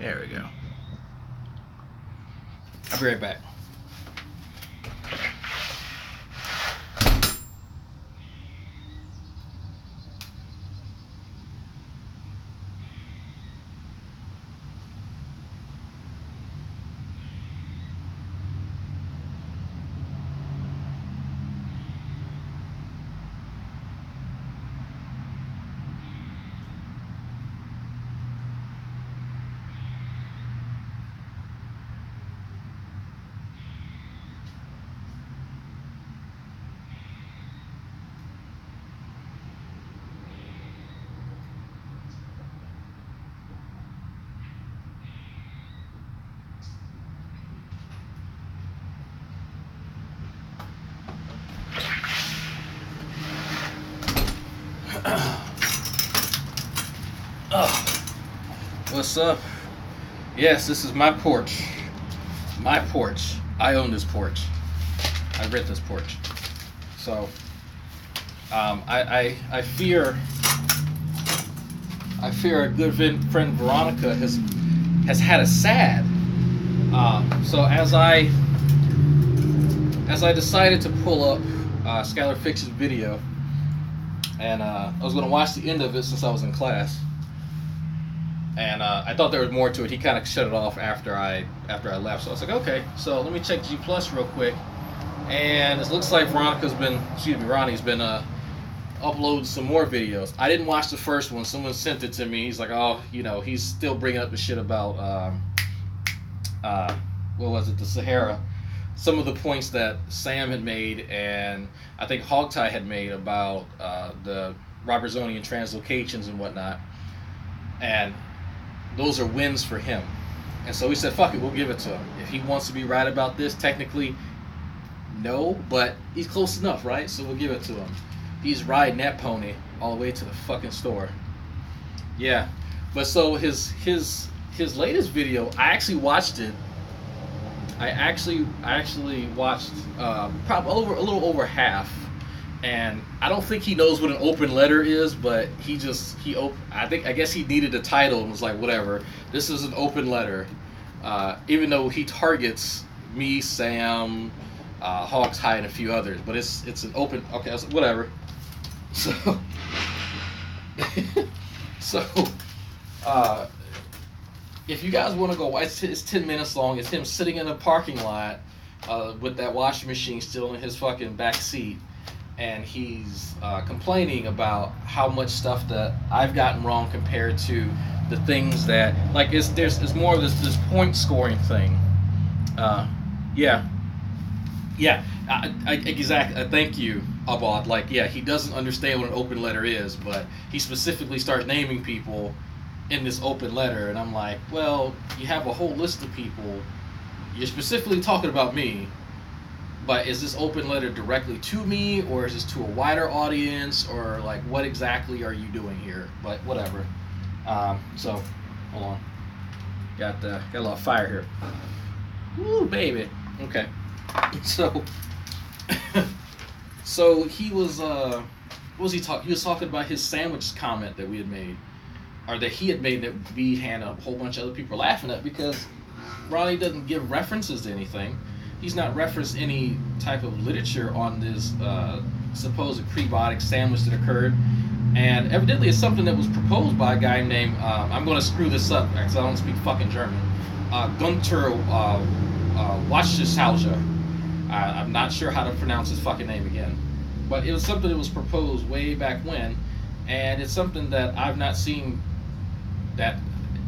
There we go. I'll be right back. What's up? Yes, this is my porch. My porch. I own this porch. I rent this porch. So, I fear a good friend Veronica has had a sad. So as I decided to pull up Skylar Fix's video, and I was going to watch the end of it since I was in class. And I thought there was more to it. He kind of shut it off after I left. So I was like, okay, so let me check G Plus real quick. And it looks like Ronnie's been uploading some more videos. I didn't watch the first one. Someone sent it to me. He's like, oh, he's still bringing up the shit about what was it, the Sahara. Some of the points that Sam had made, and I think Hogtie had made about the Robertsonian translocations and whatnot. And those are wins for him. And so we said, fuck it, we'll give it to him. If he wants to be right about this, technically, no, but he's close enough, right? So we'll give it to him. He's riding that pony all the way to the fucking store. Yeah. But so his latest video, I actually watched it. I actually watched probably a little over half. And I don't think he knows what an open letter is, but I guess he needed a title and was like, whatever, this is an open letter. Even though he targets me, Sam, Hawkeye, and a few others, but it's an open. Okay, whatever. So, if you guys want to go, it's 10 minutes long. It's him sitting in a parking lot with that washing machine still in his fucking back seat. And he's complaining about how much stuff that I've gotten wrong compared to the things that, like, it's more of this point scoring thing. Exactly. Thank you, Abad. Like, yeah, he doesn't understand what an open letter is, but he specifically starts naming people in this open letter, and I'm like, well, you have a whole list of people. You're specifically talking about me. But is this open letter directly to me, or is this to a wider audience, or like what exactly are you doing here? But whatever. So, hold on. Got a lot of fire here. Woo, baby. Okay. So, he was what was he talking? He was talking about his sandwich comment that we had made, or that he had made, that we had a whole bunch of other people laughing at, because Ronnie doesn't give references to anything. He's not referenced any type of literature on this supposed prebiotic sandwich that occurred. And evidently it's something that was proposed by a guy named, I'm going to screw this up because I don't speak fucking German, Gunther Waschhauser. I'm not sure how to pronounce his fucking name again. But it was something that was proposed way back when, and it's something that I've not seen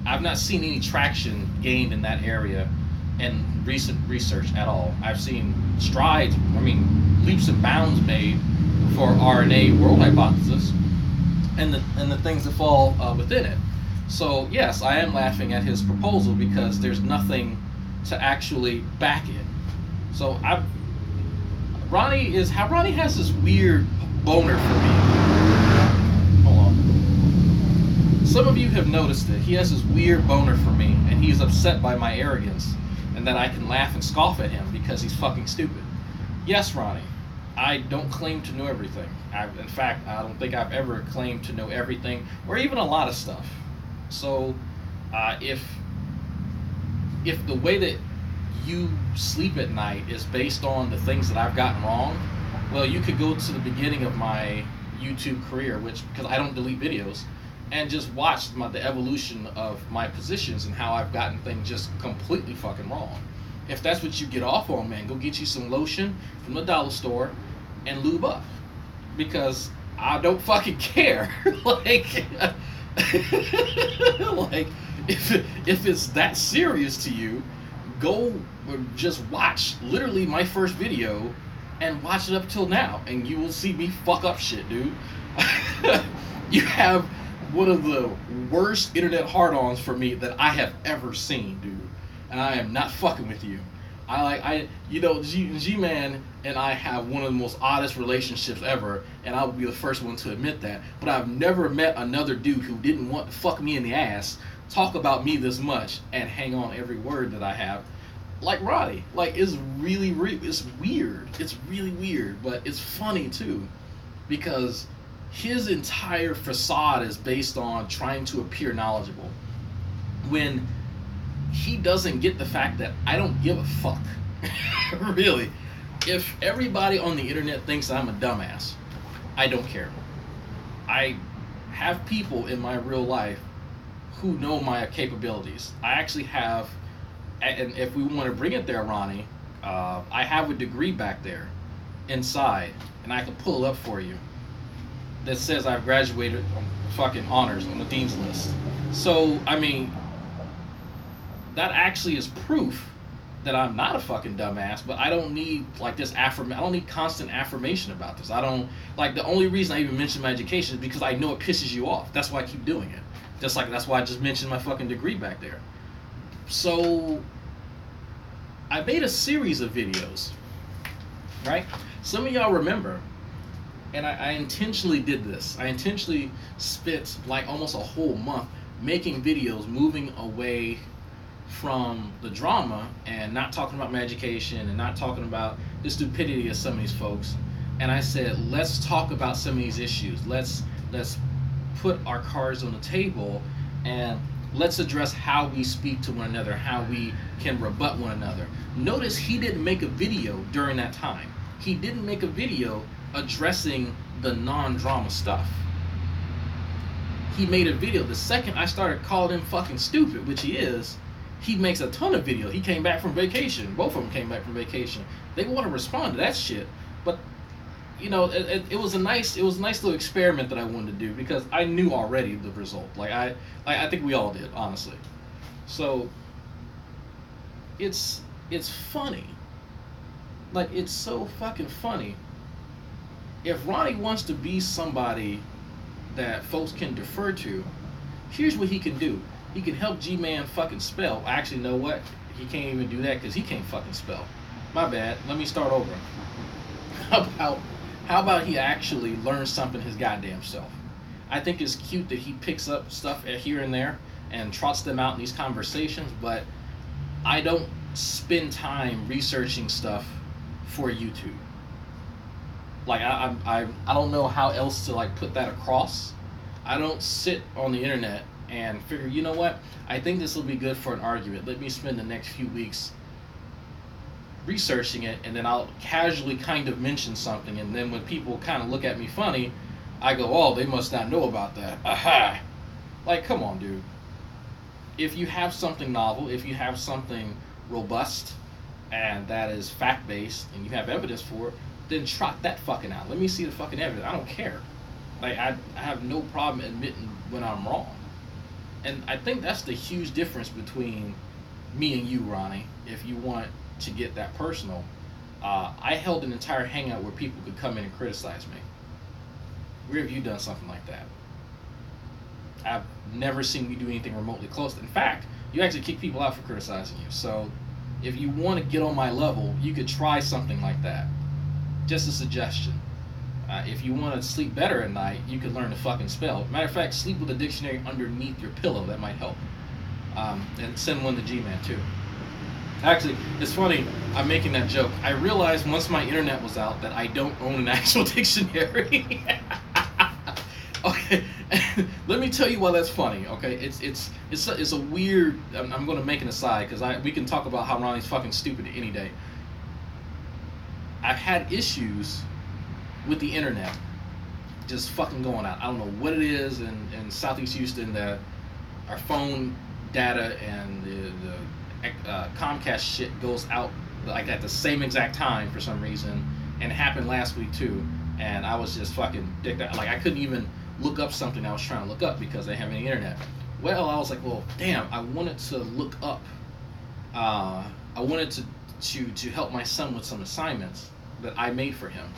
any traction gained in that area in recent research at all. I've seen leaps and bounds made for RNA world hypothesis and the things that fall within it. So yes, I am laughing at his proposal because there's nothing to actually back it. So Ronnie has this weird boner for me. Hold on. Some of you have noticed it. He has this weird boner for me, and he's upset by my arrogance, and that I can laugh and scoff at him because he's fucking stupid. Yes, Ronnie, I don't claim to know everything. In fact, I don't think I've ever claimed to know everything, or even a lot of stuff. So, if if the way that you sleep at night is based on the things that I've gotten wrong, well, you could go to the beginning of my YouTube career, which, because I don't delete videos, and just watch the evolution of my positions and how I've gotten things just completely fucking wrong. If that's what you get off on, man, go get you some lotion from the dollar store and lube up, because I don't fucking care. Like, like if it's that serious to you, go just watch literally my first video and watch it up till now, and you will see me fuck up shit, dude. You have one of the worst internet hard-ons for me that I have ever seen, dude. And I am not fucking with you. G-Man and I have one of the most oddest relationships ever, and I'll be the first one to admit that. But I've never met another dude who didn't want to fuck me in the ass, talk about me this much, and hang on every word that I have, like Roddy. Like, it's really, it's weird. It's really weird, but it's funny too, because his entire facade is based on trying to appear knowledgeable, when he doesn't get the fact that I don't give a fuck. Really. If everybody on the internet thinks I'm a dumbass, I don't care. I have people in my real life who know my capabilities. I actually have, and if we want to bring it there, Ronnie, I have a degree back there inside, and I can pull it up for you, that says I've graduated on fucking honors on the dean's list. So, I mean, that actually is proof that I'm not a fucking dumbass, but I don't need like this I don't need constant affirmation about this. I don't, like, the only reason I even mention my education is because I know it pisses you off. That's why I keep doing it. Just like that's why I just mentioned my fucking degree back there. So I made a series of videos, right? Some of y'all remember, and I intentionally did this. I intentionally spent like almost a whole month making videos, moving away from the drama and not talking about my education and not talking about the stupidity of some of these folks. And I said, let's talk about some of these issues. Let's put our cards on the table, and let's address how we speak to one another, how we can rebut one another. Notice he didn't make a video during that time. He didn't make a video addressing the non-drama stuff. He made a video. The second I started calling him fucking stupid, which he is, he makes a ton of videos. He came back from vacation. Both of them came back from vacation. They want to respond to that shit, but you know, it was a nice little experiment that I wanted to do, because I knew already the result. Like I think we all did, honestly. So it's funny. Like, it's so fucking funny. If Ronnie wants to be somebody that folks can defer to, here's what he can do. He can help G-Man fucking spell. Actually, you know what? He can't even do that because he can't fucking spell. My bad. Let me start over. How about he actually learns something his goddamn self? I think it's cute that he picks up stuff here and there and trots them out in these conversations, but I don't spend time researching stuff for YouTube. Like, I don't know how else to like put that across. I don't sit on the internet and figure, you know what, I think this will be good for an argument. Let me spend the next few weeks researching it, and then I'll casually kind of mention something, and then when people kind of look at me funny, I go, oh, they must not know about that. Aha! Like, come on, dude. If you have something novel, if you have something robust, and that is fact-based, and you have evidence for it, then trot that fucking out. Let me see the fucking evidence. I don't care. Like, I have no problem admitting when I'm wrong. And I think that's the huge difference between me and you, Ronnie, if you want to get that personal. I held an entire hangout where people could come in and criticize me. Where have you done something like that? I've never seen you do anything remotely close. In fact, you actually kick people out for criticizing you. So if you want to get on my level, you could try something like that. Just a suggestion. If you want to sleep better at night, you could learn to fucking spell. Matter of fact, sleep with a dictionary underneath your pillow. That might help. And send one to G-Man too. Actually, it's funny, I'm making that joke. I realized once my internet was out that I don't own an actual dictionary. Okay, let me tell you why that's funny. Okay, it's a weird. I'm going to make an aside because we can talk about how Ronnie's fucking stupid any day. I've had issues with the internet just fucking going out. I don't know what it is in Southeast Houston that our phone data and the Comcast shit goes out like at the same exact time for some reason, and it happened last week too. And I was just fucking dicked out. Like I couldn't even look up something I was trying to look up because they have any internet. Well, I was like, well, damn, I wanted to look up. I wanted to help my son with some assignments that I made for him,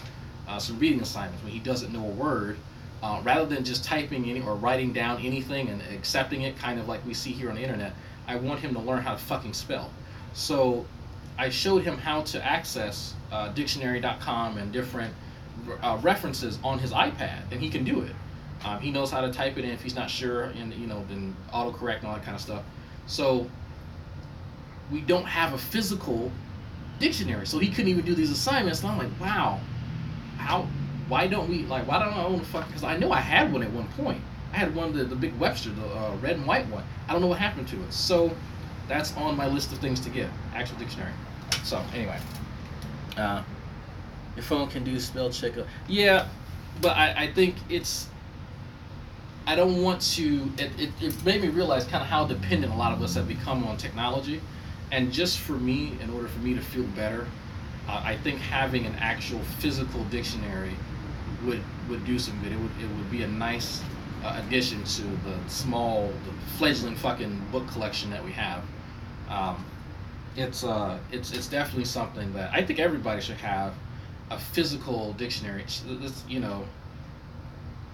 some reading assignments when he doesn't know a word. Rather than just typing any or writing down anything and accepting it, kind of like we see here on the internet, I want him to learn how to fucking spell. So I showed him how to access dictionary.com and different references on his iPad, and he can do it. He knows how to type it in if he's not sure, and then autocorrect and all that kind of stuff. So we don't have a physical dictionary, so he couldn't even do these assignments. And I'm like, wow, why don't I own a fucking? Because I know I had one at one point. I had one, the big Webster, the red and white one. I don't know what happened to it. So that's on my list of things to get, actual dictionary. So anyway, your phone can do spell check. Yeah, but I think I don't want to. It made me realize kind of how dependent a lot of us have become on technology, and just for me, in order for me to feel better, I think having an actual physical dictionary would do some good. It would be a nice addition to the fledgling fucking book collection that we have. It's definitely something that I think everybody should have, a physical dictionary.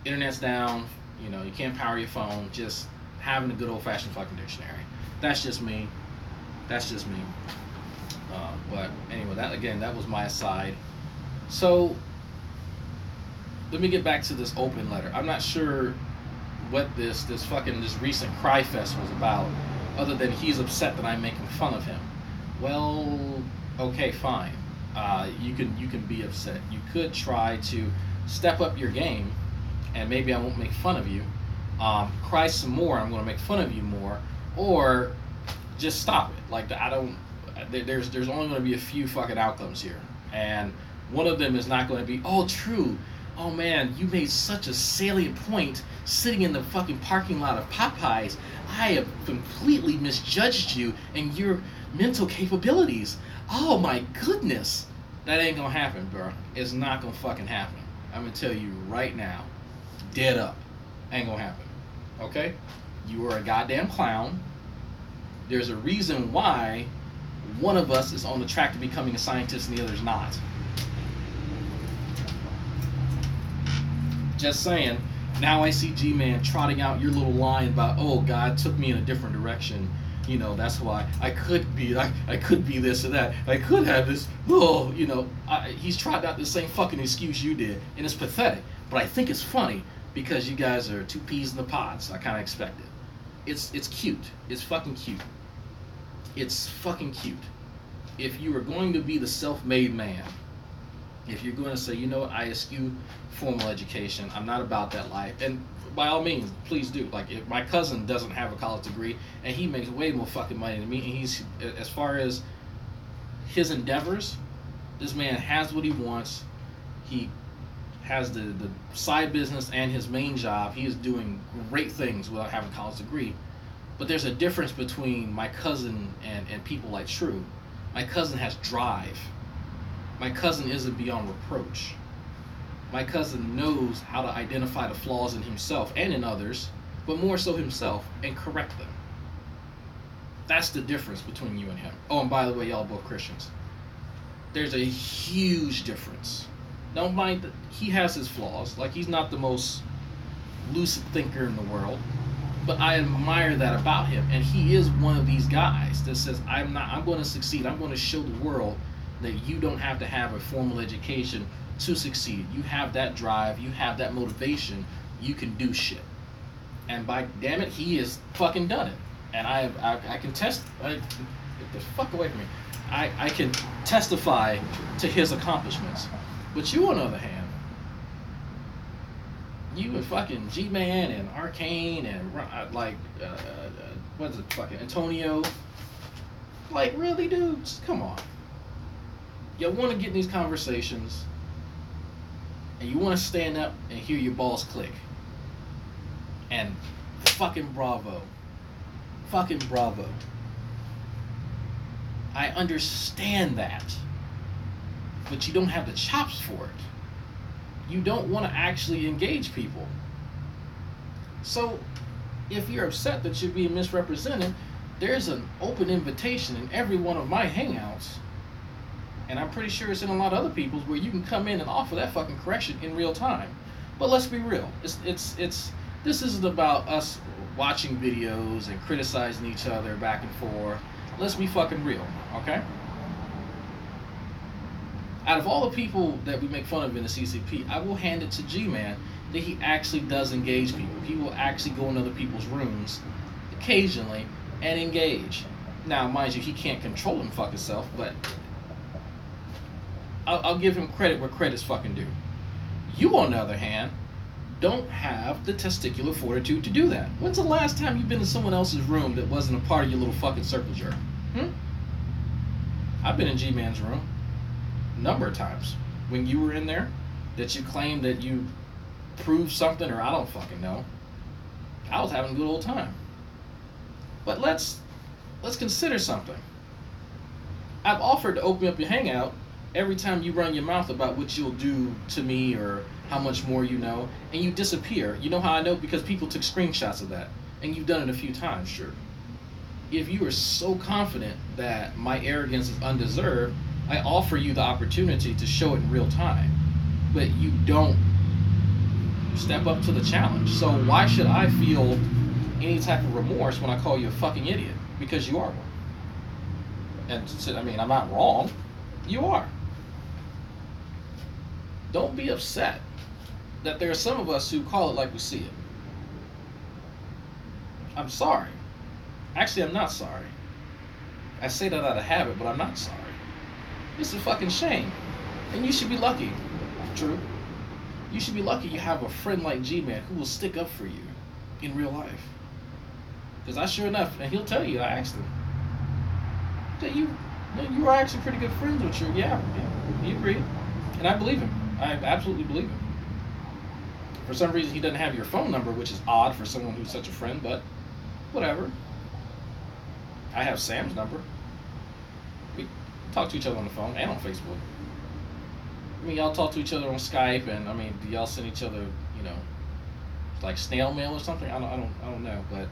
Internet's down. You can't power your phone. Just having a good old fashioned fucking dictionary. That's just me. But anyway, that was my aside. So let me get back to this open letter. I'm not sure what this recent cry fest was about, other than he's upset that I'm making fun of him. Well, okay, fine. You can be upset. You could try to step up your game, and maybe I won't make fun of you. Cry some more. I'm going to make fun of you more, or just stop it. Like there's only going to be a few fucking outcomes here, and one of them is not going to be, oh, true. Oh man, you made such a salient point sitting in the fucking parking lot of Popeyes. I have completely misjudged you and your mental capabilities. Oh my goodness. That ain't gonna happen, bro. It's not gonna fucking happen. I'm gonna tell you right now. Dead up. Ain't gonna happen. Okay? You are a goddamn clown. There's a reason why one of us is on the track to becoming a scientist and the other's not. Just saying. Now I see G-Man trotting out your little line about, oh, God took me in a different direction. That's why I could be this or that. I could have this. Oh, he's trotted out the same fucking excuse you did, and it's pathetic. But I think it's funny because you guys are two peas in the pod, so I kind of expect it. It's cute. It's fucking cute. It's fucking cute. If you are going to be the self-made man, if you're going to say, I eschew formal education, I'm not about that life, and by all means, please do. Like, if my cousin doesn't have a college degree, and he makes way more fucking money than me, and he's, as far as his endeavors, this man has what he wants. He has the side business and his main job. He is doing great things without having a college degree. But there's a difference between my cousin and people like True. My cousin has drive. My cousin isn't beyond reproach. My cousin knows how to identify the flaws in himself and in others, but more so himself, and correct them. That's the difference between you and him. Oh, and by the way, y'all both Christians. There's a huge difference. Don't mind that he has his flaws. Like, he's not the most lucid thinker in the world, but I admire that about him. And he is one of these guys that says, I'm going to succeed. I'm going to show the world that you don't have to have a formal education to succeed. You have that drive. You have that motivation. You can do shit. And by damn it, he has fucking done it. And I can get the fuck away from me. I can testify to his accomplishments. But you, on the other hand, You and fucking G-Man and Arcane and what's it, fucking Antonio. Like, really, dudes? Come on. You want to get in these conversations and you want to stand up and hear your balls click. And fucking bravo. Fucking bravo. I understand that. But you don't have the chops for it. You don't want to actually engage people. So, if you're upset that you're being misrepresented, there's an open invitation in every one of my hangouts, and I'm pretty sure it's in a lot of other people's, where you can come in and offer that fucking correction in real time. But let's be real. This isn't about us watching videos and criticizing each other back and forth. Let's be fucking real, okay? Out of all the people that we make fun of in the CCP, I will hand it to G-Man that he actually does engage people. He will actually go in other people's rooms occasionally and engage. Now, mind you, he can't control him fuck himself, but I'll give him credit where credit's fucking due. You, on the other hand, don't have the testicular fortitude to do that. When's the last time you've been in someone else's room that wasn't a part of your little fucking circle jerk? I've been in G-Man's room a number of times. When you were in there, that you claimed that you proved something, or I don't fucking know. I was having a good old time. But let's consider something. I've offered to open up your hangout every time you run your mouth about what you'll do to me or how much more you know, and you disappear. You know how I know? Because people took screenshots of that, and you've done it a few times. Sure. If you are so confident that my arrogance is undeserved, I offer you the opportunity to show it in real time, but you don't step up to the challenge. So why should I feel any type of remorse when I call you a fucking idiot? Because you are one. And I mean, I'm not wrong. You are. Don't be upset that there are some of us who call it like we see it. I'm sorry. Actually, I'm not sorry. I say that out of habit, but I'm not sorry. It's a fucking shame. And you should be lucky. True. You should be lucky you have a friend like G-Man who will stick up for you in real life. Because I sure enough, and he'll tell you, I asked him, that you were actually pretty good friends with you. Yeah, he agreed. And I believe him. I absolutely believe him. For some reason, he doesn't have your phone number, which is odd for someone who's such a friend, but whatever. I have Sam's number. We talk to each other on the phone and on Facebook. I mean, y'all talk to each other on Skype, and I mean, do y'all send each other, like snail mail or something? I don't know, but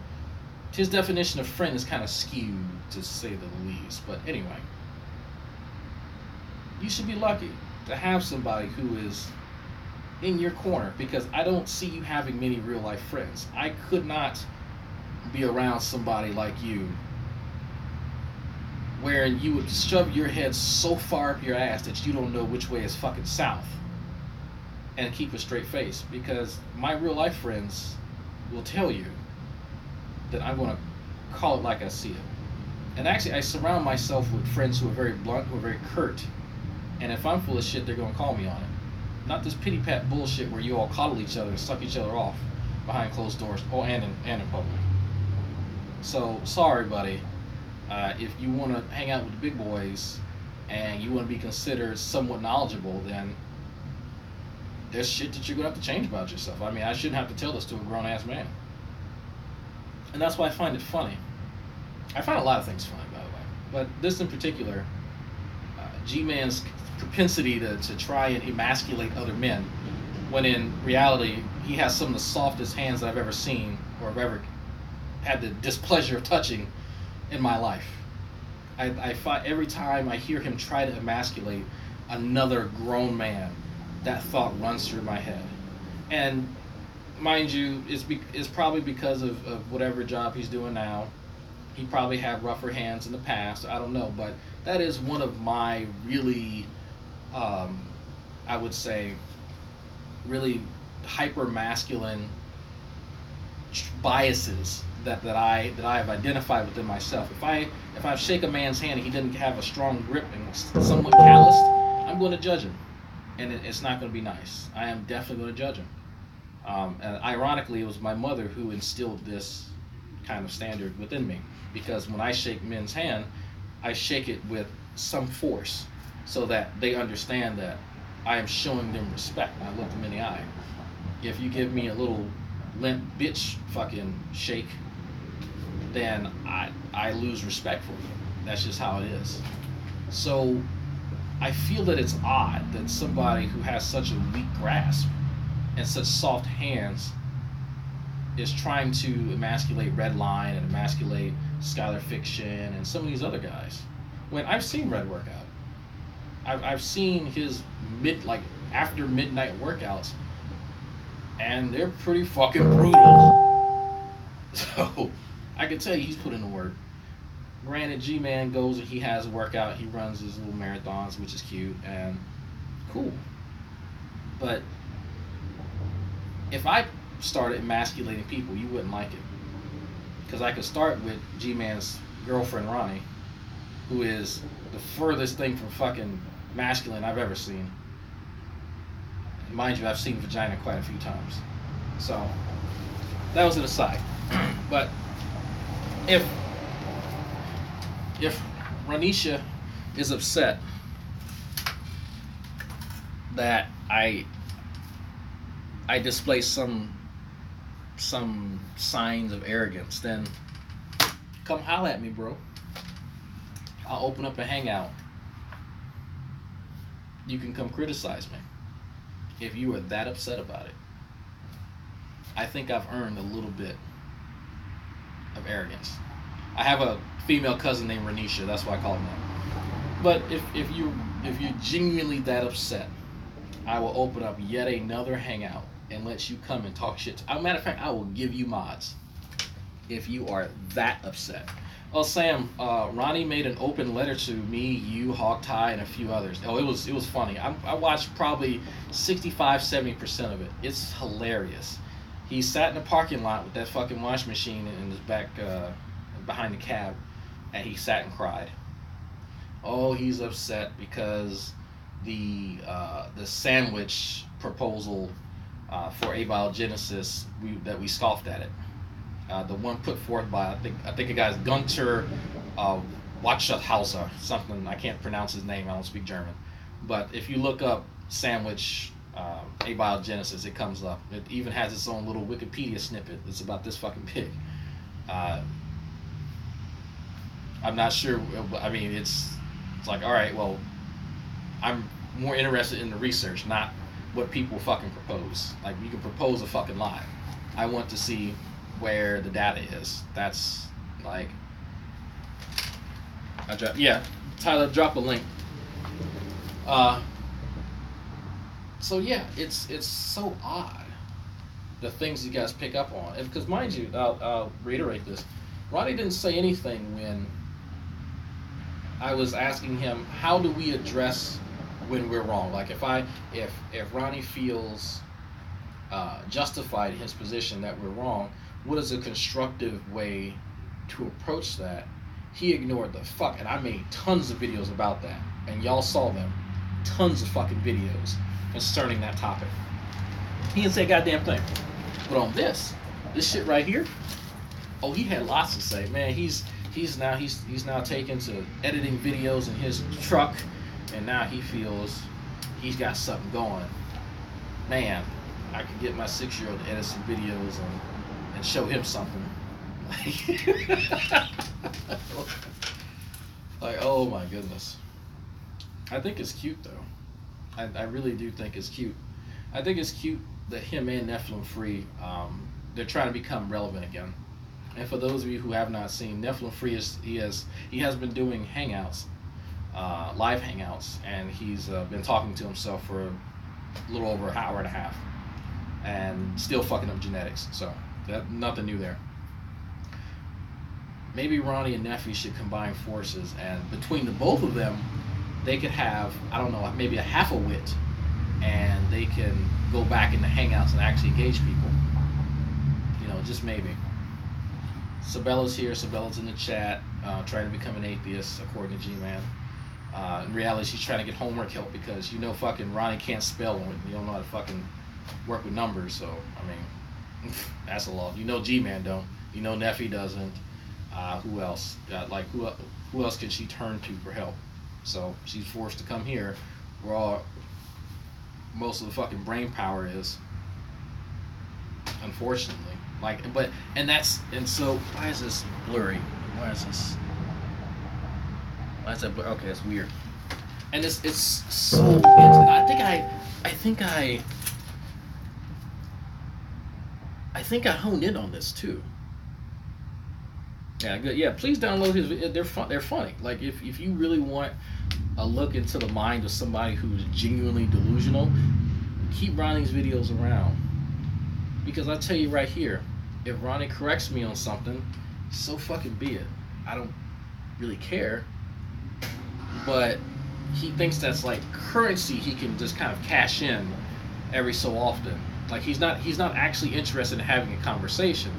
his definition of friend is kind of skewed, to say the least. But anyway, you should be lucky to have somebody who is in your corner, because I don't see you having many real life friends. I could not be around somebody like you where you would shove your head so far up your ass that you don't know which way is fucking south, and keep a straight face, because my real life friends will tell you that I'm going to call it like I see it. And actually, I surround myself with friends who are very blunt, who are very curt, and if I'm full of shit, they're going to call me on it. Not this pity pat bullshit where you all coddle each other and suck each other off behind closed doors, and in public. So sorry, buddy. If you want to hang out with the big boys and you want to be considered somewhat knowledgeable, then there's shit that you're going to have to change about yourself. I mean, I shouldn't have to tell this to a grown-ass man. And that's why I find it funny. I find a lot of things funny, by the way. But this in particular, G-Man's propensity to try and emasculate other men, when in reality, he has some of the softest hands that I've ever seen or have ever had the displeasure of touching in my life. I find every time I hear him try to emasculate another grown man, that thought runs through my head. And mind you, it's probably because of whatever job he's doing now. He probably had rougher hands in the past. I don't know, but that is one of my really, I would say, really hyper masculine biases that I have identified within myself. If I shake a man's hand and he doesn't have a strong grip and somewhat calloused, I'm going to judge him, and it's not going to be nice. I am definitely going to judge him. And ironically, it was my mother who instilled this kind of standard within me. Because when I shake men's hand, I shake it with some force so that they understand that I am showing them respect. I look them in the eye. If you give me a little limp bitch fucking shake, then I lose respect for you. That's just how it is. So I feel that it's odd that somebody who has such a weak grasp and such soft hands is trying to emasculate Redline and emasculate Skylar Fiction and some of these other guys. When I've seen Red work out, I've seen his after midnight workouts, and they're pretty fucking brutal. So I can tell you he's put in the work. Granted, G-Man goes and he has a workout. He runs his little marathons, which is cute and cool. But if I started emasculating people, you wouldn't like it. Because I could start with G-Man's girlfriend, Ronnie, who is the furthest thing from fucking masculine I've ever seen. Mind you, I've seen vagina quite a few times. So, that was an aside. But if Ranisha is upset that I display some signs of arrogance, then come holler at me, bro. I'll open up a hangout. You can come criticize me if you are that upset about it. I think I've earned a little bit of arrogance. I have a female cousin named Renisha. That's why I call him that. But if you're genuinely that upset, I will open up yet another hangout and let you come and talk shit. As a matter of fact, I will give you mods if you are that upset. Oh, Sam, Ronnie made an open letter to me, you, Hogtie, and a few others. Oh, it was funny. I watched probably 65-70% of it. It's hilarious. He sat in the parking lot with that fucking wash machine in his back, behind the cab, and he sat and cried. Oh, he's upset because the sandwich proposal for abiogenesis that we scoffed at it. The one put forth by I think a guy's Gunter Watschathauser, something, I can't pronounce his name, I don't speak German. But if you look up sandwich abiogenesis, it comes up. It even has its own little Wikipedia snippet. It's about this fucking big. I'm not sure. I mean, it's like, all right, well, I'm more interested in the research, not what people fucking propose. Like, you can propose a fucking lie. I want to see where the data is. That's like, Tyler, drop a link. So yeah, it's so odd, the things you guys pick up on. And because mind you, I'll reiterate this, Ronnie didn't say anything when I was asking him, how do we address when we're wrong? Like, if Ronnie feels justified in his position that we're wrong, what is a constructive way to approach that? He ignored the fuck, and I made tons of videos about that, and y'all saw them. Tons of fucking videos concerning that topic. He didn't say a goddamn thing. But on this shit right here, oh, he had lots to say. Man, he's now taken to editing videos in his truck, and now he feels he's got something going. Man, I could get my 6-year-old to edit some videos and show him something. Like, oh my goodness. I think it's cute though. I really do think it's cute. I think it's cute that him and Nephilim Free, they're trying to become relevant again. And for those of you who have not seen, Nephilim Free he has been doing hangouts, live hangouts, and he's been talking to himself for a little over an hour and a half, and still fucking up genetics. So nothing new there. Maybe Ronnie and Nephi should combine forces, and between the both of them, they could have, I don't know, maybe a half a wit, and they can go back into hangouts and actually engage people. You know, just maybe. Sabella's here. Sabella's in the chat, trying to become an atheist, according to G-Man. In reality, she's trying to get homework help because you know fucking Ronnie can't spell, and you don't know how to fucking work with numbers. So I mean, that's a lot. You know, G-Man don't. You know, Neffy doesn't. Who else? Who else can she turn to for help? So she's forced to come here, where all most of the fucking brain power is. Unfortunately, and so why is this blurry? Why is this? Why is that blurry? Okay, that's weird. And it's so. I think I honed in on this too. Yeah, good. Yeah, please download his. They're funny. Like if you really want a look into the mind of somebody who's genuinely delusional, keep Ronnie's videos around. Because I tell you right here, if Ronnie corrects me on something, so fucking be it. I don't really care. But he thinks that's like currency he can just kind of cash in every so often. Like he's not actually interested in having a conversation.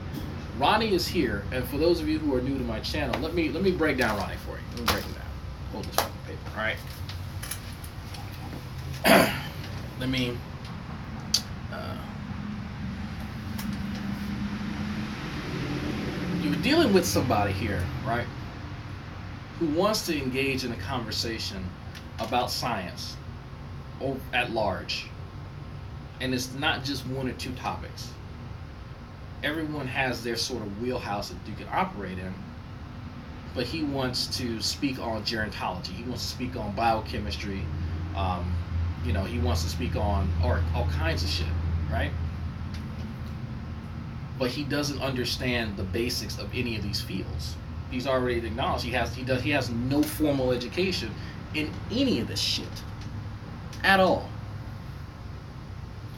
Ronnie is here, and for those of you who are new to my channel, let me break down Ronnie for you. Let me break him down. Hold this fucking paper, alright? Let me you're dealing with somebody here, right? Who wants to engage in a conversation about science at large. And it's not just one or two topics. Everyone has their sort of wheelhouse that you can operate in, but he wants to speak on gerontology. He wants to speak on biochemistry. He wants to speak on all kinds of shit, right? But he doesn't understand the basics of any of these fields. He's already acknowledged he has no formal education in any of this shit at all.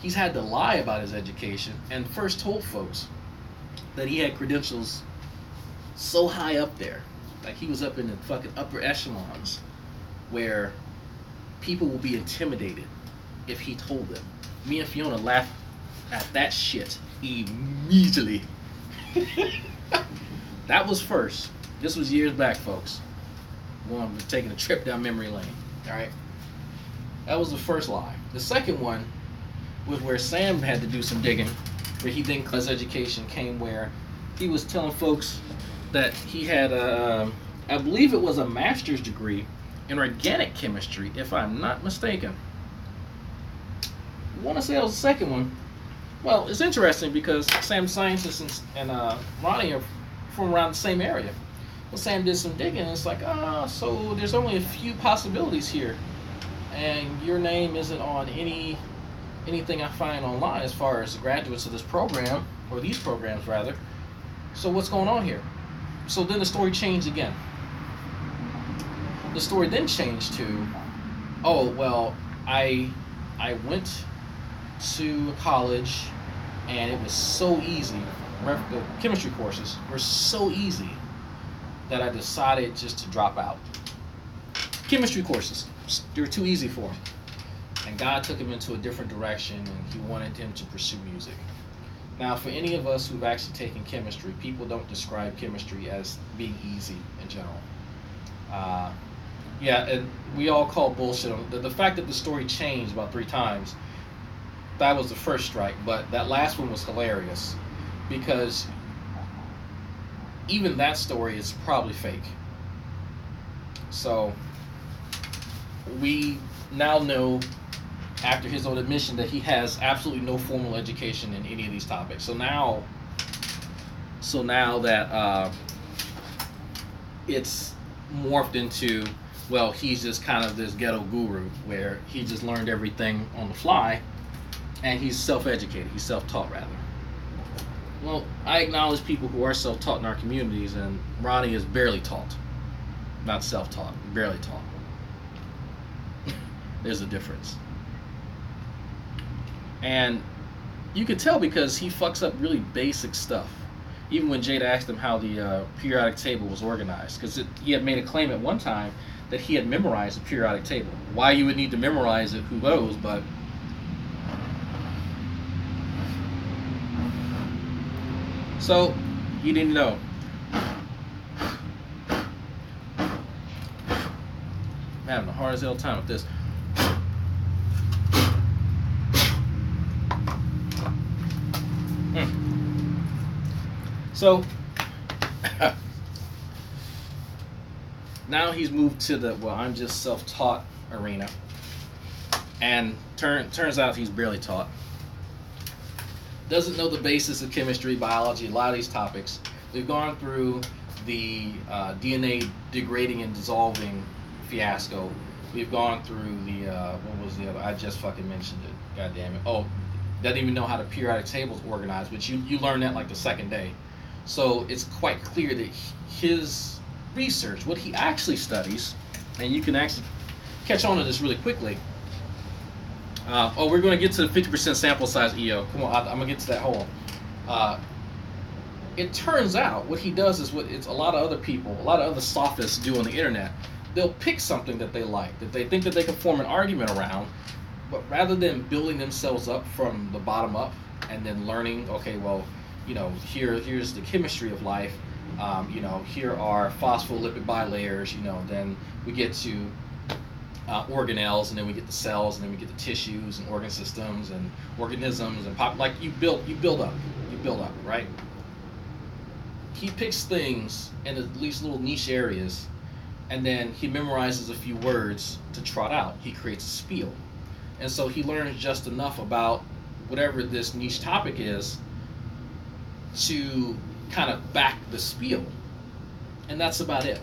He's had to lie about his education and first told folks that he had credentials so high up there, like he was up in the fucking upper echelons, where people will be intimidated if he told them. Me and Fiona laughed at that shit immediately. That was first. This was years back, folks. We're taking a trip down memory lane. All right. That was the first lie. The second one was where Sam had to do some digging, where he didn't. His education came where he was telling folks that he had I believe it was a master's degree in organic chemistry, if I'm not mistaken. I want to say that was the second one. Well, it's interesting because Sam's scientists and Ronnie are from around the same area. Well, Sam did some digging, and it's like, so there's only a few possibilities here, and your name isn't on anything I find online as far as the graduates of this program, or these programs rather. So what's going on here? So then the story changed again. The story then changed to, oh, well, I went to college and it was so easy. The chemistry courses were so easy that I decided just to drop out. Chemistry courses, they were too easy for him. And God took him into a different direction, and he wanted him to pursue music. Now, for any of us who've actually taken chemistry, people don't describe chemistry as being easy in general. And we all call bullshit on the fact that the story changed about 3 times. That was the first strike, but that last one was hilarious because even that story is probably fake. So we now know, after his own admission, that he has absolutely no formal education in any of these topics. So now that it's morphed into, well, he's just kind of this ghetto guru where he just learned everything on the fly, and he's self-educated. He's self-taught, rather. Well, I acknowledge people who are self-taught in our communities, and Ronnie is barely taught. Not self-taught, barely taught. There's a difference. And you can tell because he fucks up really basic stuff. Even when Jada asked him how the periodic table was organized, because he had made a claim at one time that he had memorized the periodic table. Why you would need to memorize it, who knows, but so he didn't know. I'm having a hard as hell time with this. So now he's moved to the I'm just self-taught arena, and turns out he's barely taught. Doesn't know the basis of chemistry, biology, a lot of these topics. We've gone through the DNA degrading and dissolving fiasco. We've gone through the what was the other? I just fucking mentioned it. God damn it. Oh, doesn't even know how the periodic tables organized, but you learn that like the second day. So it's quite clear that his research, what he actually studies, and you can actually catch on to this really quickly. We're going to get to the 50% sample size EO. Come on, I'm going to get to that whole. It turns out what he does is what it's a lot of other people, a lot of other sophists do on the internet. They'll pick something that they like, that they think that they can form an argument around, but rather than building themselves up from the bottom up and then learning, okay, well, here's the chemistry of life, here are phospholipid bilayers, then we get to organelles, and then we get the cells, and then we get the tissues and organ systems and organisms and you build up, right? He picks things in at least little niche areas, and then he memorizes a few words to trot out. He creates a spiel. And so he learns just enough about whatever this niche topic is to kind of back the spiel. And that's about it.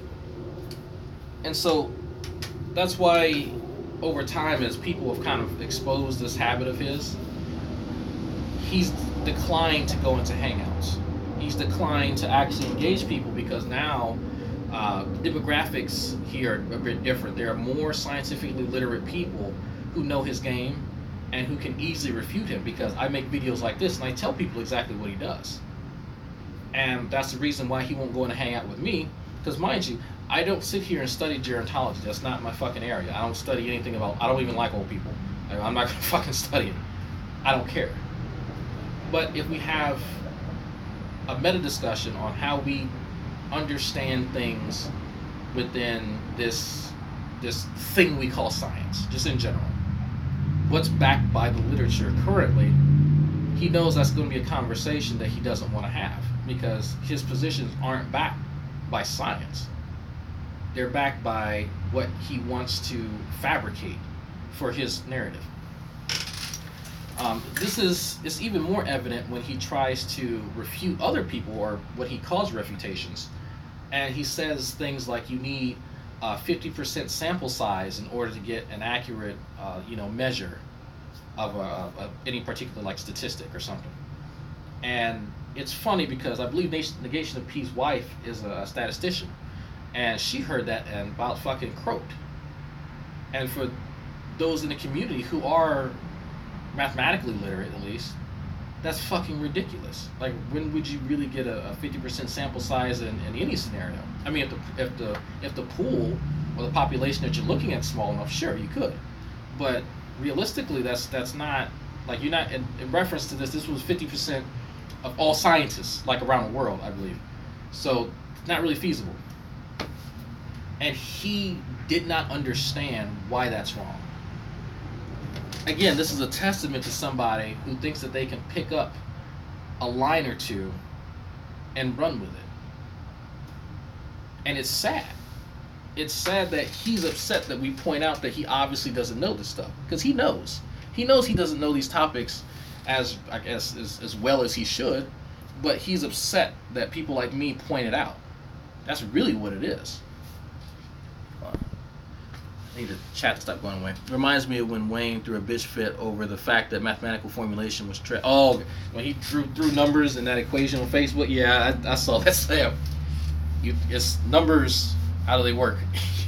And so that's why over time, as people have kind of exposed this habit of his, he's declined to go into hangouts. He's declined to actually engage people because now demographics here are a bit different. There are more scientifically literate people who know his game and who can easily refute him, because I make videos like this and I tell people exactly what he does. And that's the reason why he won't go in a hangout with me, because mind you, I don't sit here and study gerontology. That's not my fucking area. I don't study anything about, I don't even like old people. I'm not going to fucking study it. I don't care. But if we have a meta discussion on how we understand things within this thing we call science, just in general, what's backed by the literature currently, he knows that's going to be a conversation that he doesn't want to have, because his positions aren't backed by science. They're backed by what he wants to fabricate for his narrative. It's even more evident when he tries to refute other people, or what he calls refutations. And he says things like you need 50% sample size in order to get an accurate measure of any particular like statistic or something. And it's funny because I believe Negation of P's wife is a statistician, and she heard that and about fucking croaked. And for those in the community who are mathematically literate, at least, that's fucking ridiculous. Like, when would you really get a 50% sample size in any scenario? I mean, if the pool or the population that you're looking at is small enough, sure, you could. But realistically, that's not, like, you're not, in reference to this was 50% of all scientists, like, around the world, I believe. So, not really feasible. And he did not understand why that's wrong. Again, this is a testament to somebody who thinks that they can pick up a line or two and run with it. And it's sad. It's sad that he's upset that we point out that he obviously doesn't know this stuff. Because he knows. He knows he doesn't know these topics as well as he should, but he's upset that people like me point it out. That's really what it is. I need the chat to stop going away. It reminds me of when Wayne threw a bitch fit over the fact that mathematical formulation was when he threw numbers in that equation on Facebook. Yeah, I saw that. It's numbers. How do they work?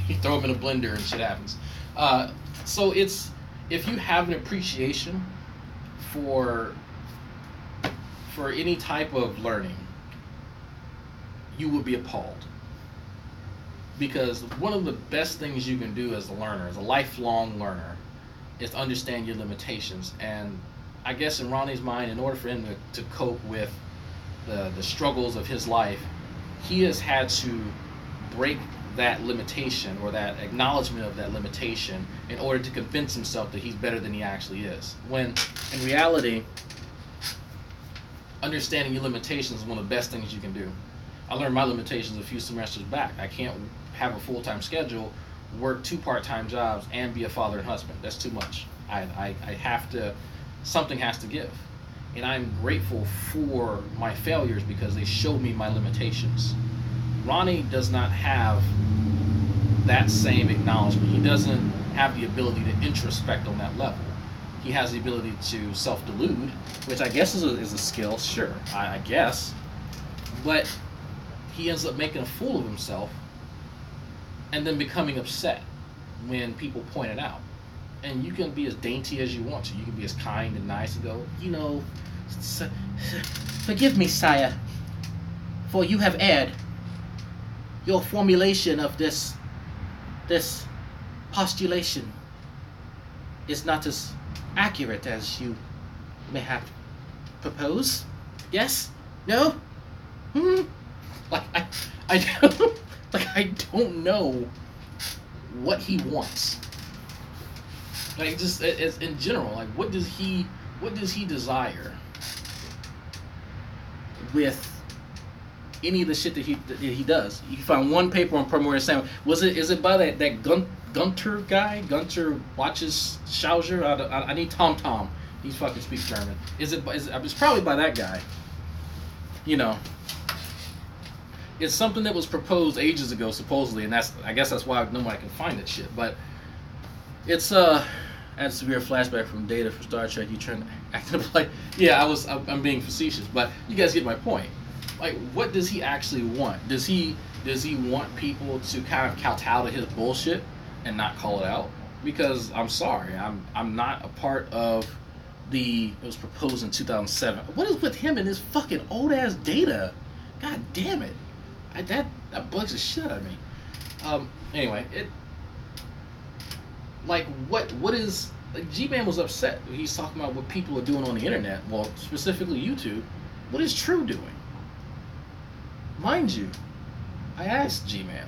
You throw them in a blender and shit happens. So it's, if you have an appreciation for any type of learning, you would be appalled. Because one of the best things you can do as a learner, as a lifelong learner, is to understand your limitations. And I guess in Ronnie's mind, in order for him to cope with the struggles of his life, he has had to break that limitation, or that acknowledgement of that limitation, in order to convince himself that he's better than he actually is. When in reality, understanding your limitations is one of the best things you can do. I learned my limitations a few semesters back. I can't have a full time schedule, work two part time jobs, and be a father and husband. That's too much. I have to, something has to give. And I'm grateful for my failures because they showed me my limitations. Ronnie does not have that same acknowledgement. He doesn't have the ability to introspect on that level. He has the ability to self-delude, which I guess is a skill, sure, I guess. But he ends up making a fool of himself and then becoming upset when people point it out. And you can be as dainty as you want to. You can be as kind and nice and go, forgive me, sire, for you have erred. Your formulation of this postulation is not as accurate as you may have proposed. Yes? No? Like I don't know what he wants. Like, just as in general, like what does he desire with any of the shit that he does? You found one paper on primordial Sam. Is it by that Gunter guy? Gunter watches Schauser. I need Tom. He fucking speaks German. It's probably by that guy. It's something that was proposed ages ago, supposedly, and I guess that's why nobody can find that shit. But it's had severe flashback from Data for Star Trek. You trying to act like, yeah, I'm being facetious, but you guys get my point. Like, what does he actually want? Does he want people to kind of kowtow to his bullshit and not call it out? Because I'm sorry, I'm not a part of it was proposed in 2007. What is with him and his fucking old ass Data? God damn it. That bugs the shit out of me. Anyway, what is, like, G-Man was upset. He's talking about what people are doing on the internet. Well, specifically YouTube. What is True doing? Mind you, I asked G-Man,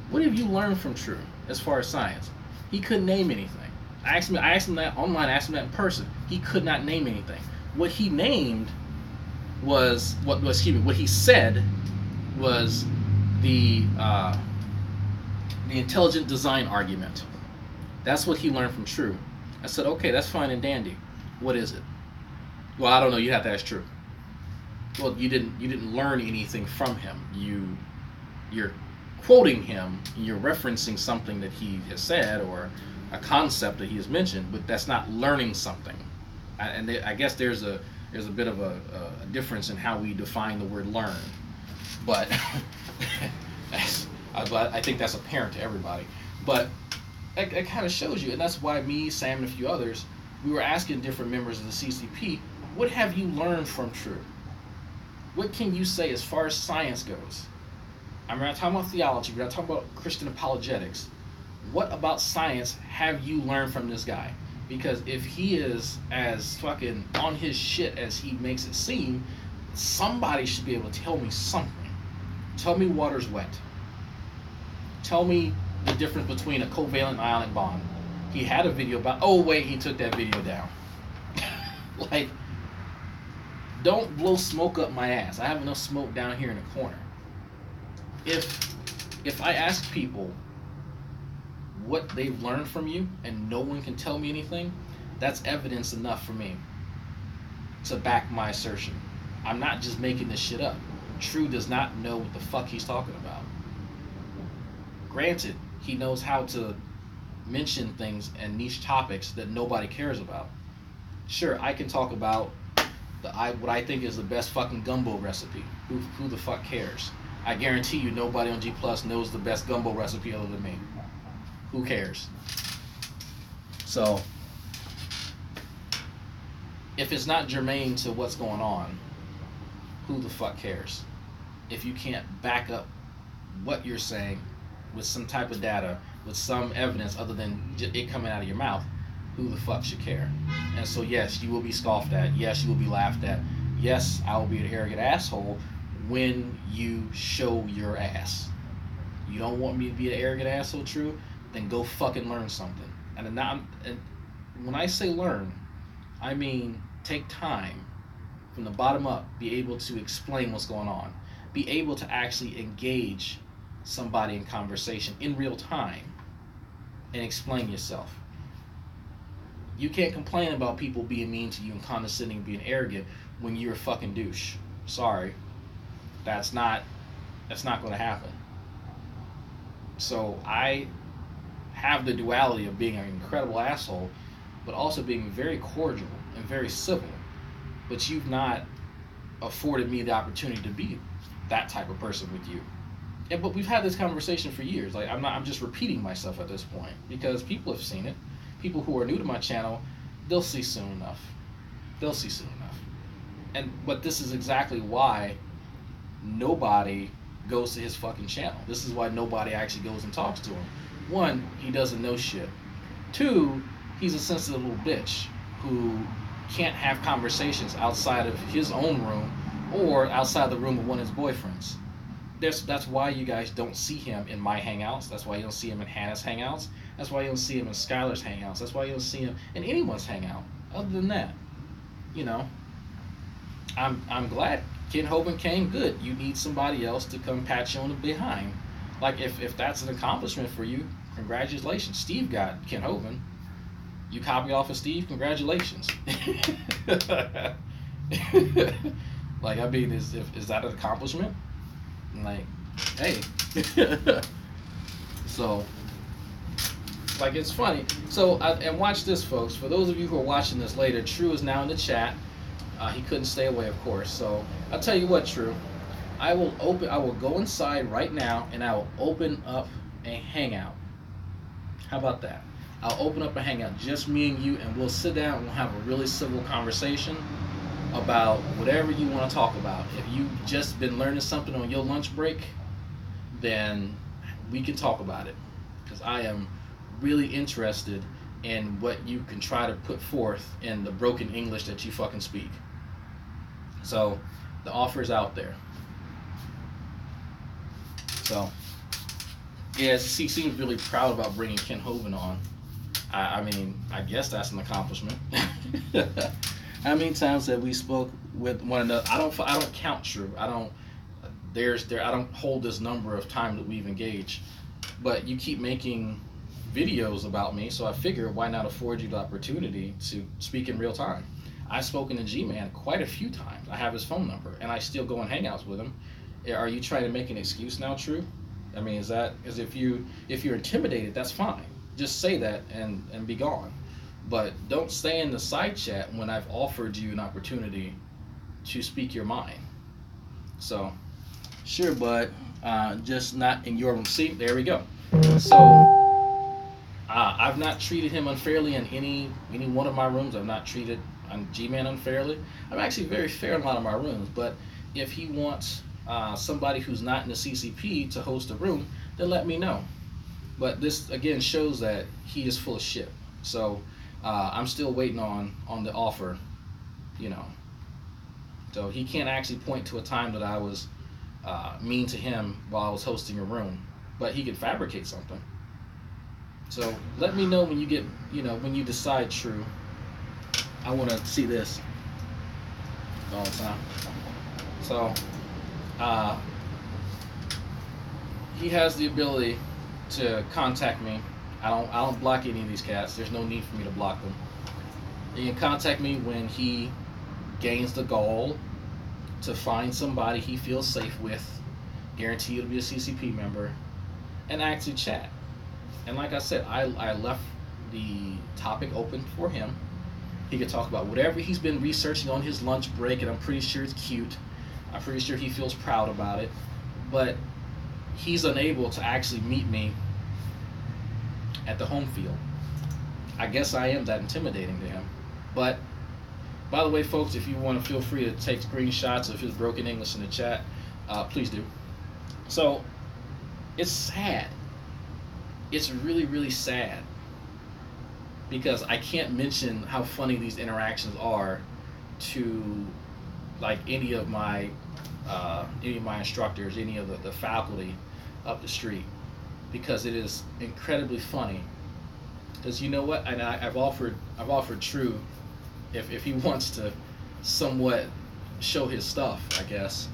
what have you learned from True as far as science? He couldn't name anything. I asked him that online, I asked him that in person. He could not name anything. What he named was what he said was the intelligent design argument. That's what he learned from True. I said, okay, that's fine and dandy. What is it? Well, I don't know. You have to ask True. Well, you didn't learn anything from him. You're quoting him. You're referencing something that he has said or a concept that he has mentioned, but that's not learning something. I guess there's a bit of a difference in how we define the word learn, but I think that's apparent to everybody. But it kind of shows you, and that's why me, Sam, and a few others, we were asking different members of the CCP, what have you learned from True? What can you say as far as science goes? I'm not talking about theology, we're not talking about Christian apologetics. What about science have you learned from this guy? Because if he is as fucking on his shit as he makes it seem, somebody should be able to tell me something. Tell me water's wet. Tell me the difference between a covalent ionic bond. He had a video about, oh wait, he took that video down. Like, don't blow smoke up my ass. I have enough smoke down here in the corner. If I ask people what they've learned from you and no one can tell me anything, that's evidence enough for me to back my assertion. I'm not just making this shit up. True does not know what the fuck he's talking about. Granted, he knows how to mention things and niche topics that nobody cares about. Sure, I can talk about what I think is the best fucking gumbo recipe. Who the fuck cares? I guarantee you nobody on G Plus knows the best gumbo recipe other than me. Who cares? So, if it's not germane to what's going on, who the fuck cares? If you can't back up what you're saying with some type of data, with some evidence other than it coming out of your mouth, who the fuck should care? And so yes, you will be scoffed at. Yes, you will be laughed at. Yes, I will be an arrogant asshole when you show your ass. You don't want me to be an arrogant asshole, True? Then go fucking learn something. And when I say learn, I mean take time from the bottom up, be able to explain what's going on, be able to actually engage somebody in conversation in real time and explain yourself. You can't complain about people being mean to you and condescending and being arrogant when you're a fucking douche. Sorry. That's not going to happen. So I have the duality of being an incredible asshole, but also being very cordial and very civil. But you've not afforded me the opportunity to be that type of person with you. And but we've had this conversation for years. Like I'm just repeating myself at this point because people have seen it. People who are new to my channel, they'll see soon enough. They'll see soon enough. But this is exactly why nobody goes to his fucking channel. This is why nobody actually goes and talks to him. One, he doesn't know shit. Two, he's a sensitive little bitch who can't have conversations outside of his own room or outside the room of one of his boyfriends. That's why you guys don't see him in my hangouts. That's why you don't see him in Hannah's hangouts. That's why you don't see him in Skylar's hangouts. That's why you don't see him in anyone's hangout. Other than that, you know, I'm glad Ken Hovind came. Good. You need somebody else to come pat you on the behind. Like if that's an accomplishment for you, congratulations. Steve got Ken Hovind. You copy off of Steve, congratulations. Like, I mean, is that an accomplishment? Like, hey. So, like, it's funny. So, and watch this, folks. For those of you who are watching this later, True is now in the chat. He couldn't stay away, of course. So, I'll tell you what, True. I will go inside right now, and I will open up a hangout. How about that? I'll open up a hangout, just me and you, and we'll sit down and we'll have a really civil conversation about whatever you want to talk about. If you've just been learning something on your lunch break, then we can talk about it. Because I am really interested in what you can try to put forth in the broken English that you fucking speak. So, the offer is out there. So, yeah, he seems really proud about bringing Ken Hovind on. I mean, I guess that's an accomplishment. How many times have we spoke with one another? I don't count, True. I don't hold this number of time that we've engaged. But you keep making videos about me, so I figure why not afford you the opportunity to speak in real time. I've spoken to G-Man quite a few times. I have his phone number, and I still go in hangouts with him. Are you trying to make an excuse now, True? I mean, is if you're intimidated, that's fine. Just say that and be gone. But don't stay in the side chat when I've offered you an opportunity to speak your mind. So, sure, bud. Just not in your room. See, there we go. So, I've not treated him unfairly in any one of my rooms. I've not treated G-Man unfairly. I'm actually very fair in a lot of my rooms. But if he wants somebody who's not in the CCP to host a room, then let me know. But this again shows that he is full of shit. So I'm still waiting on the offer, you know. So he can't actually point to a time that I was mean to him while I was hosting a room, but he could fabricate something. So let me know when you get, when you decide, True. I want to see this all the time. So he has the ability to contact me. I don't block any of these cats. There's no need for me to block them. He can contact me when he gains the gall to find somebody he feels safe with, guarantee it'll be a CCP member, and actually chat. And like I said, I left the topic open for him. He could talk about whatever he's been researching on his lunch break, and I'm pretty sure it's cute. I'm pretty sure he feels proud about it. But he's unable to actually meet me at the home field. I guess I am that intimidating to him. But, by the way, folks, if you want to feel free to take screenshots of his broken English in the chat, please do. So, it's sad. It's really, really sad. Because I can't mention how funny these interactions are to, like, any of my instructors, any of the faculty up the street, because it is incredibly funny. Because you know what, and I've offered True, if he wants to somewhat show his stuff, I guess.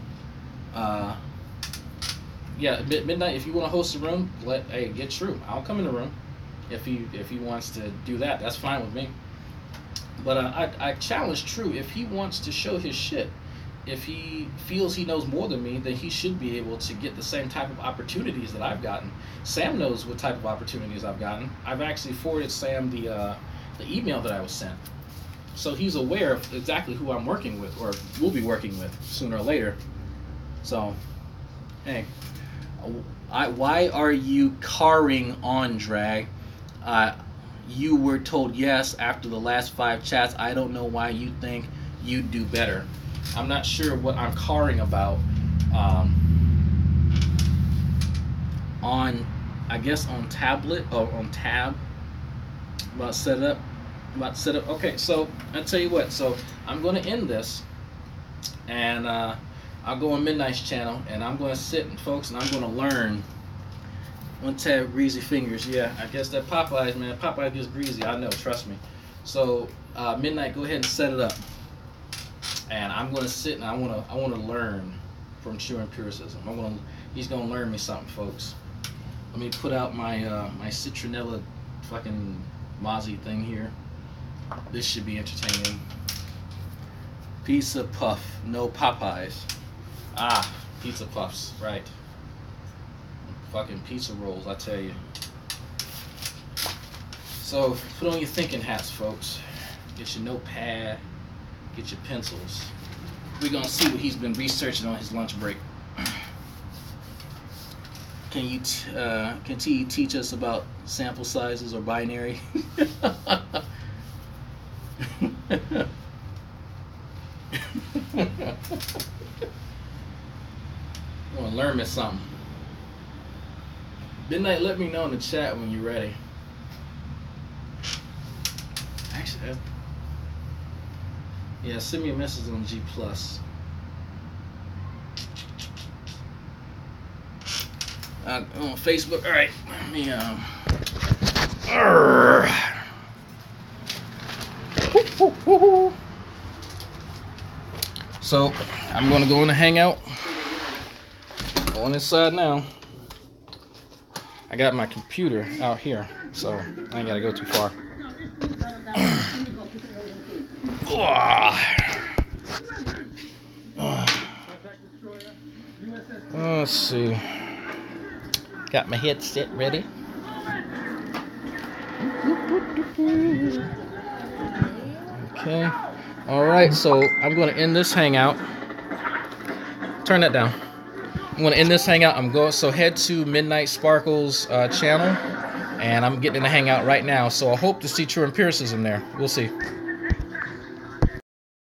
Yeah, midnight. If you want to host a room, get True. I'll come in the room if he wants to do that. That's fine with me. But I challenge True, if he wants to show his shit. If he feels he knows more than me, then he should be able to get the same type of opportunities that I've gotten. Sam knows what type of opportunities I've gotten. I've actually forwarded Sam the email that I was sent, so he's aware of exactly who I'm working with, or will be working with sooner or later. So, hey, why are you carring on, Drag? You were told yes after the last 5 chats. I don't know why you think you'd do better. I'm not sure what I'm carring about. On, I guess on tablet or on tab. About to set it up. Okay, so I'll tell you what. So I'm going to end this, and I'll go on Midnight's channel, and I'm going to sit, and folks, and I'm going to learn. One tab, greasy fingers. Yeah, I guess that Popeyes, man. Popeyes gets greasy. I know. Trust me. So Midnight, go ahead and set it up. And I'm gonna sit and I wanna learn from True Empiricism. He's gonna learn me something, folks. Let me put out my my citronella fucking mozzie thing here. This should be entertaining. Pizza puff, no Popeyes. Ah, pizza puffs, right? Fucking pizza rolls, I tell you. So put on your thinking hats, folks. Get your notepad. Get your pencils. We're gonna see what he's been researching on his lunch break. Can you teach us about sample sizes or binary? I want to learn me something. Midnight, let me know in the chat when you're ready. Actually, yeah, send me a message on G+. On Facebook. All right. Let me. So I'm gonna go in the hangout. Going inside now. I got my computer out here, so I ain't gotta go too far. Let's see. Got my headset ready. Okay. Alright, so I'm going to end this hangout. Turn that down. I'm going to end this hangout. So head to Midnight Sparkle's channel. And I'm getting in the hangout right now. So I hope to see True Empiricism there. We'll see.